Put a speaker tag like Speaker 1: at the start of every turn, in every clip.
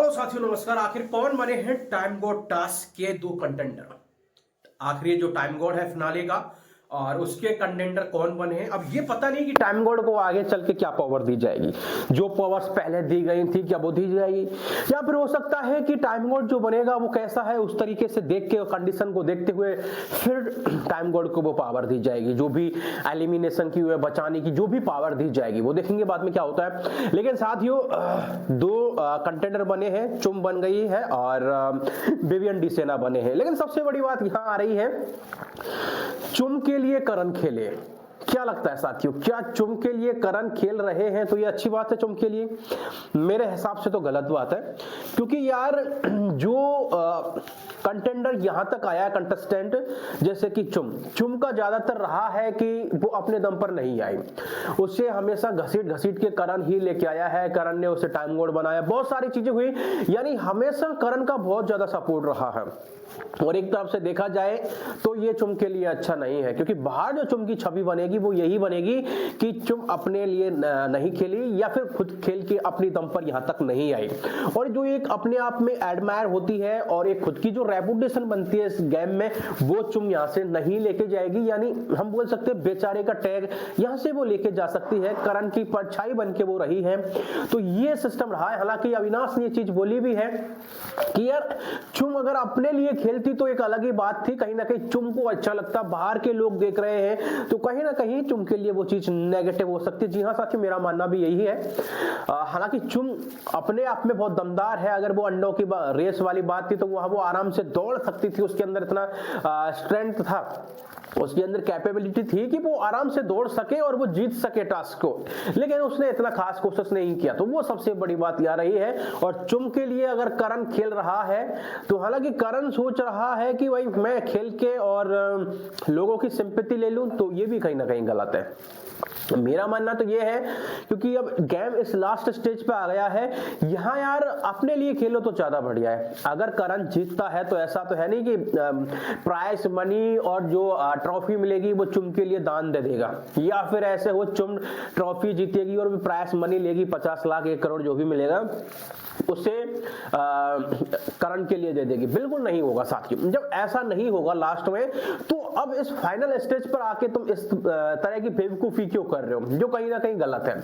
Speaker 1: Hello साथियों, नमस्कार। आखिर कौन बने हैं टाइम गॉड टास्क के दो कंटेंडर। आखिर ये जो टाइम गॉड है फिनाले का और उसके कंटेंडर कौन बने हैं, अब ये पता नहीं कि टाइम गॉड को आगे चल के क्या पावर दी जाएगी। जो पावर्स पहले दी गई थी क्या वो दी जाएगी, या फिर हो सकता है कि टाइम गॉड जो बनेगा वो कैसा है उस तरीके से देख के कंडीशन को देखते हुए फिर टाइम गॉड को वो पावर दी जाएगी। जो भी एलिमिनेशन की हुई बचाने की जो भी पावर दी जाएगी वो देखेंगे बाद में क्या होता है। लेकिन साथियों दो कंटेंडर बने हैं, चुम बन गई है और विवियन डी सेना बने हैं। लेकिन सबसे बड़ी बात यहां आ रही है, चुम के लिए करण खेले। क्या लगता है साथियों, क्या चुम के लिए करण खेल रहे हैं तो ये अच्छी बात है चुम के लिए? मेरे हिसाब से तो गलत बात है, क्योंकि यार जो कंटेंडर यहां तक आया कंटेस्टेंट जैसे कि चुम का ज्यादातर रहा है कि वो अपने दम पर नहीं आई, उसे हमेशा घसीट घसीट के करण ही लेके आया है। करण ने उसे टाइम गॉड बनाया, बहुत सारी चीजें हुई, यानी हमेशा करण का बहुत ज्यादा सपोर्ट रहा है। और एक तरफ से देखा जाए तो ये चुम के लिए अच्छा नहीं है, क्योंकि बाहर जो चुम की छवि बनेगी वो यही बनेगी कि चुम अपने लिए नहीं खेली या फिर खुद खेल के अपनी दम पर यहां तक नहीं आई। और जो एक अपने आप में एडमायर होती है और एक खुद की जो रेपुटेशन बनती है इस गेम में, वो चुम यहां से नहीं लेके जाएगी। यानी हम बोल सकते हैं बेचारे का टैग यहां से वो लेके जा सकती है, करण की परछाई बन के वो रही है। तो ये सिस्टम रहा है। हालांकि अविनाश ने ये चीज बोली भी है कि यार चुम अगर अपने लिए खेलती तो एक अलग ही बात थी, कहीं ना कहीं चुम को अच्छा लगता, बाहर के लोग देख रहे हैं तो कहीं ना कहीं चुम के लिए वो चीज नेगेटिव हो सकती है। जी हाँ साथी, मेरा मानना भी यही है। हालांकि चुम अपने आप में बहुत दमदार है। अगर वो अंडों की रेस वाली बात थी तो वो आराम से दौड़ सकती थी, उसके अंदर इतना स्ट्रेंथ था, उसके अंदर कैपेबिलिटी थी कि वो आराम से दौड़ सके और वो जीत सके टास्क को। लेकिन उसने इतना खास कोशिश नहीं किया, तो वो सबसे बड़ी बात आ रही है। और चुम के लिए अगर करण खेल रहा है तो हालांकि करण सोच रहा है कि भाई मैं खेल के और लोगों की सिंपैथी ले लूं, तो ये भी कहीं ना कहीं गलत है। मेरा मानना तो ये है, क्योंकि अब गेम इस लास्ट स्टेज पे आ गया है, यहां यार अपने लिए खेलो तो ज्यादा बढ़िया है। अगर करण जीतता है तो ऐसा तो है नहीं कि प्राइस मनी और जो ट्रॉफी मिलेगी वो चुम के लिए दान दे देगा, या फिर ऐसे हो चुम ट्रॉफी जीतेगी और भी प्राइस मनी लेगी 50 लाख 1 करोड़ जो भी मिलेगा उसे करण के लिए दे देगी। बिल्कुल नहीं होगा साथियों। जब ऐसा नहीं होगा लास्ट में, तो अब इस फाइनल स्टेज पर आके तुम इस तरह की बेवकूफी क्यों कर रहे हो, जो कहीं ना कहीं गलत है।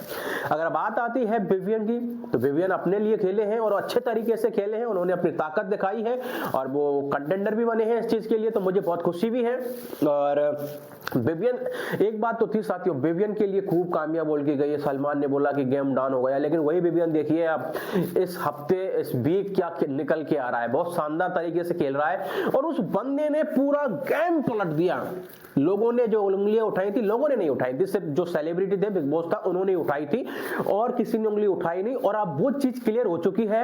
Speaker 1: अगर बात आती है विवियन की, तो विवियन अपने लिए खेले हैं और अच्छे तरीके से खेले हैं, उन्होंने अपनी ताकत दिखाई है और वो कंटेंडर भी बने हैं इस चीज के लिए, तो मुझे बहुत खुशी भी है। और विवियन, एक बात तो थी साथियों, विवियन के लिए खूब कामयाब बोल के गई। सलमान ने बोला कि गेम डाउन हो गया, लेकिन वही विवियन देखिए अब इस हफ्ते इस वीक क्या निकल के आ रहा है, बहुत शानदार तरीके से खेल रहा है। और उस बंदे ने पूरा गेम पलट दिया। लोगों ने जो उंगलियां उठाई थी, लोगों ने नहीं उठाई थी, सिर्फ जो सेलिब्रिटी थे, बिग बॉस था, उन्होंने उठाई थी और किसी ने उंगली उठाई नहीं। और अब वो चीज क्लियर हो चुकी है,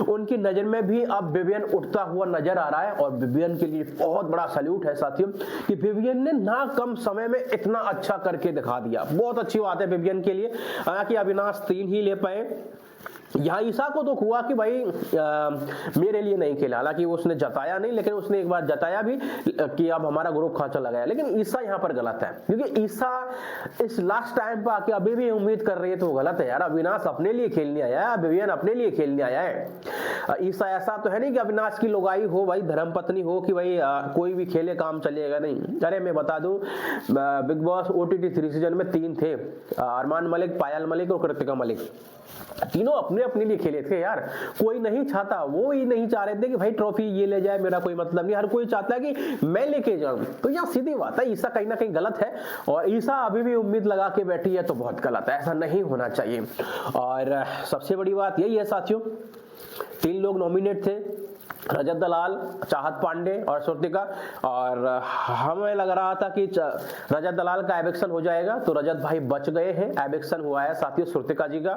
Speaker 1: उनकी नजर में भी अब विवियन उठता हुआ नजर आ रहा है। और विवियन के लिए बहुत बड़ा सैल्यूट है साथियों कि विवियन ने ना कम समय में इतना अच्छा करके दिखा दिया। बहुत अच्छी बात है विवियन के लिए। हालांकि अविनाश 3 ही ले पाए, यहाँ ईसा को तो हुआ कि भाई मेरे लिए नहीं खेला। हालांकि उसने जताया नहीं, लेकिन उसने एक बार जताया भी कि अब हमारा ग्रुप कहाँ चला गया। लेकिन ईसा यहाँ पर गलत है, क्योंकि ईसा इस लास्ट टाइम पर आके अभी भी उम्मीद कर रही है तो गलत है यार। अविनाश अपने लिए खेलने आया है, विवियन अपने लिए खेलने आया है। ईसा ऐसा तो है नहीं कि अविनाश की लुगाई हो, भाई धर्मपत्नी हो कि भाई कोई भी खेले काम चलेगा नहीं। अरे मैं बता दूं, बिग बॉस OTT 3 सीजन में 3 थे, अरमान मलिक, पायल मलिक और कृतिका मलिक, तीनों अपने अपने लिए खेले थे यार। कोई नहीं चाहता, वो ही नहीं चाह रहे थे कि भाई ट्रॉफी ये ले जाए, मेरा कोई मतलब नहीं। हर कोई चाहता है कि मैं लेके जाऊं। तो यहाँ सीधी बात है, ईसा कहीं ना कहीं गलत है। और ईसा अभी भी उम्मीद लगा के बैठी है तो बहुत गलत है, ऐसा नहीं होना चाहिए। और सबसे बड़ी बात यही है साथियों, 3 लोग नॉमिनेट थे, रजत दलाल, चाहत पांडे और श्रुतिका। और हमें लग रहा था कि रजत दलाल का एविक्शन हो जाएगा, तो रजत भाई बच गए हैं। एविक्शन हुआ है साथियों श्रुतिका जी का,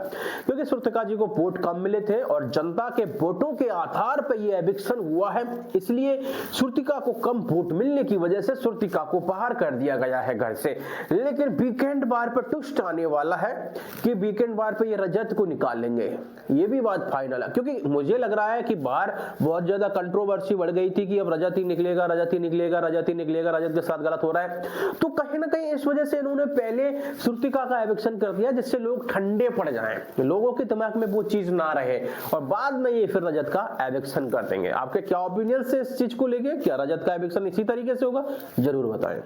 Speaker 1: क्योंकि श्रुतिका जी को वोट कम मिले थे और जनता के वोटों के आधार पर यह एविक्शन हुआ है। इसलिए श्रुतिका को कम वोट मिलने की वजह से श्रुतिका को बाहर कर दिया गया है घर से। लेकिन वीकेंड बार पर ट्विस्ट आने वाला है कि वीकेंड बार पर ये रजत को निकाल लेंगे। ये भी बात फाइनल है, क्योंकि मुझे लग रहा है कि बाहर बहुत ज्यादा ज्यादा कंट्रोवर्सी बढ़ गई थी कि अब रजत ही निकलेगा, रजत ही निकलेगा, रजत ही निकलेगा, रजत के साथ गलत हो रहा है। तो कहीं ना कहीं इस वजह से इन्होंने पहले श्रुतिका का एविक्शन कर दिया, जिससे लोग ठंडे पड़ जाएं, लोगों के दिमाग में वो चीज ना रहे, और बाद में ये फिर रजत का एविक्शन कर देंगे। आपके क्या ओपिनियन से इस चीज को लेके, क्या रजत का एविक्शन इसी तरीके से होगा, जरूर बताएं।